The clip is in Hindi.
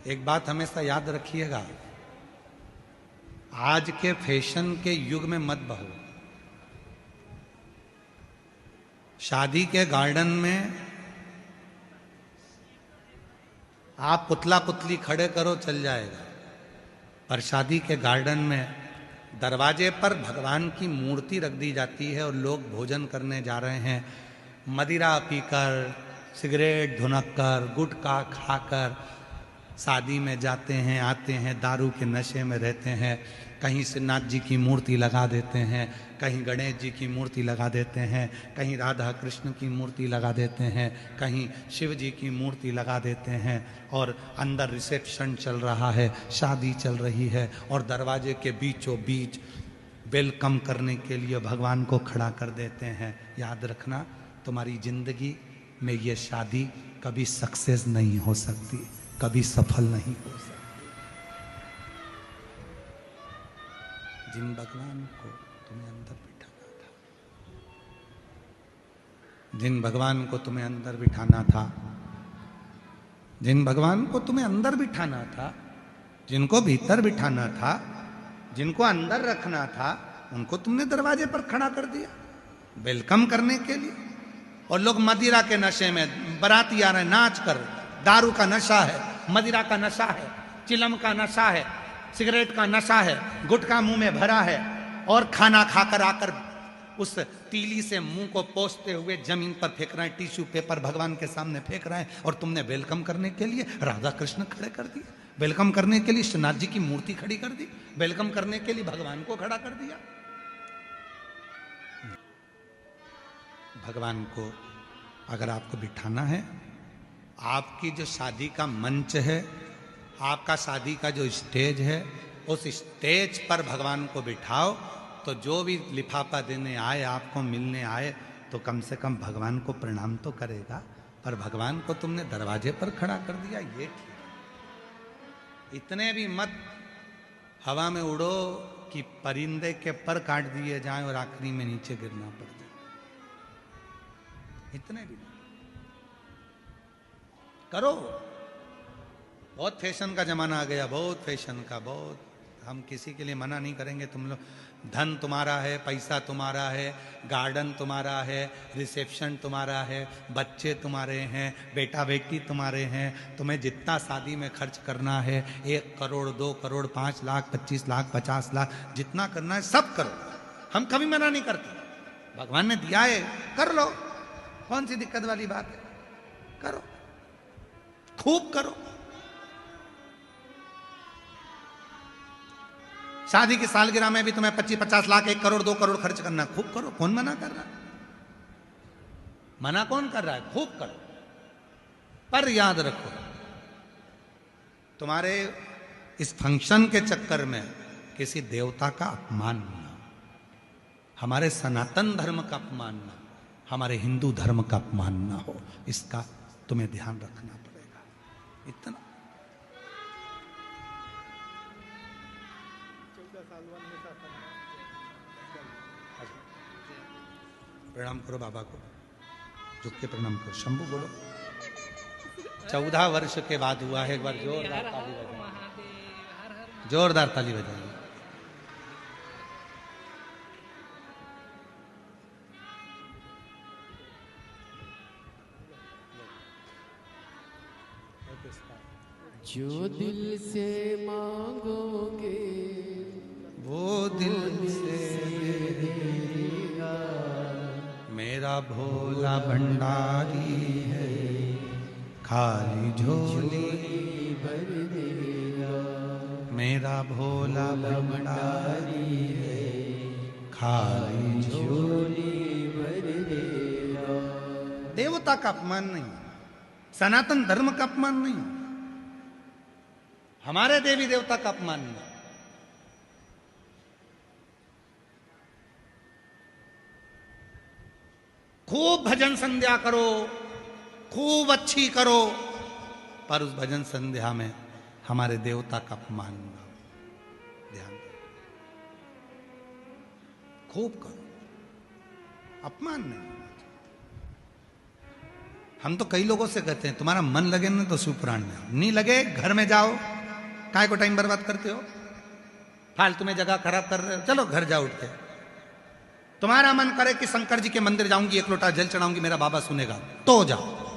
एक बात हमेशा याद रखिएगा, आज के फैशन के युग में मत बहो। शादी के गार्डन में आप पुतला पुतली खड़े करो चल जाएगा, पर शादी के गार्डन में दरवाजे पर भगवान की मूर्ति रख दी जाती है और लोग भोजन करने जा रहे हैं, मदिरा पीकर, सिगरेट धुनक्कर, गुटखा खाकर शादी में जाते हैं, आते हैं, दारू के नशे में रहते हैं। कहीं श्रीनाथ जी की मूर्ति लगा देते हैं, कहीं गणेश जी की मूर्ति लगा देते हैं, कहीं राधा कृष्ण की मूर्ति लगा देते हैं, कहीं शिव जी की मूर्ति लगा देते हैं, और अंदर रिसेप्शन चल रहा है, शादी चल रही है, और दरवाजे के बीचों बीच वेलकम करने के लिए भगवान को खड़ा कर देते हैं। याद रखना, तुम्हारी जिंदगी में ये शादी कभी सक्सेस नहीं हो सकती, कभी सफल नहीं हो सकती। जिन भगवान को तुम्हें अंदर बिठाना था, जिन भगवान को तुम्हें अंदर बिठाना था, जिन भगवान को तुम्हें अंदर बिठाना था, जिनको भीतर बिठाना था, जिनको अंदर रखना था, उनको तुमने दरवाजे पर खड़ा कर दिया वेलकम करने के लिए। और लोग मदिरा के नशे में, बाराती आ रहे नाच कर, दारू का नशा है, मदिरा का नशा है, चिलम का नशा है, सिगरेट का नशा है, गुटखा मुंह में भरा है, और खाना खाकर आकर उस तीली से मुंह को पोंछते हुए जमीन पर फेंक रहे हैं, टिश्यू पेपर भगवान के सामने फेंक रहे हैं, और तुमने वेलकम करने के लिए राधा कृष्ण खड़े कर दिए, वेलकम करने के लिए श्रीनाथ जी की मूर्ति खड़ी कर दी, वेलकम करने के लिए भगवान को खड़ा कर दिया। भगवान को अगर आपको बिठाना है, आपकी जो शादी का मंच है, आपका शादी का जो स्टेज है, उस स्टेज पर भगवान को बिठाओ, तो जो भी लिफाफा देने आए, आपको मिलने आए, तो कम से कम भगवान को प्रणाम तो करेगा। पर भगवान को तुमने दरवाजे पर खड़ा कर दिया, ये ठीक। इतने भी मत हवा में उड़ो कि परिंदे के पर काट दिए जाएं और आखिरी में नीचे गिरना पड़ जाए, इतने भी करो। बहुत फैशन का जमाना आ गया, बहुत फैशन का, बहुत। हम किसी के लिए मना नहीं करेंगे। तुम लोग, धन तुम्हारा है, पैसा तुम्हारा है, गार्डन तुम्हारा है, रिसेप्शन तुम्हारा है, बच्चे तुम्हारे हैं, बेटा बेटी तुम्हारे हैं, तुम्हें जितना शादी में खर्च करना है, 1 करोड़ 2 करोड़ 5 लाख 25 लाख 50 लाख जितना करना है सब करो। हम कभी मना नहीं करते, भगवान ने दिया है कर लो, कौन सी दिक्कत वाली बात है, करो, खूब करो। शादी की सालगिरह में भी तुम्हें 25-50 लाख 1 करोड़ 2 करोड़ खर्च करना, खूब करो, कौन मना कर रहा है? मना कौन कर रहा है? खूब करो। पर याद रखो, तुम्हारे इस फंक्शन के चक्कर में किसी देवता का अपमान ना, हमारे सनातन धर्म का अपमान ना, हमारे हिंदू धर्म का अपमान ना हो, इसका तुम्हें ध्यान रखना पड़ेगा। इतना प्रणाम करो बाबा को, झुक के प्रणाम करो, शंभू बोलो। 14 वर्ष के बाद हुआ है। एक बार जोरदार ताली बजाइए, जोरदार ताली बजाइए। जो दिल से मांगोगे वो दिल से देगा, मेरा भोला भंडारी है, खाली झोली भर देगा, मेरा भोला भंडारी है, खाली झोली भर देगा। देवता का अपमान नहीं, सनातन धर्म का अपमान नहीं, हमारे देवी देवता का अपमान नहीं। खूब भजन संध्या करो, खूब अच्छी करो, पर उस भजन संध्या में हमारे देवता का अपमान ना, ध्यान दो। खूब करो, अपमान नहीं होना चाहिए। हम तो कई लोगों से कहते हैं तुम्हारा मन लगे ना तो शिव पुराण में आओ, नहीं लगे घर में जाओ, काहे को टाइम बर्बाद करते हो, फालतू में जगह खराब कर रहे हो, चलो घर जाओ उठ के। तुम्हारा मन करे कि शंकर जी के मंदिर जाऊंगी, एक लोटा जल चढ़ाऊंगी, मेरा बाबा सुनेगा, तो जाओ।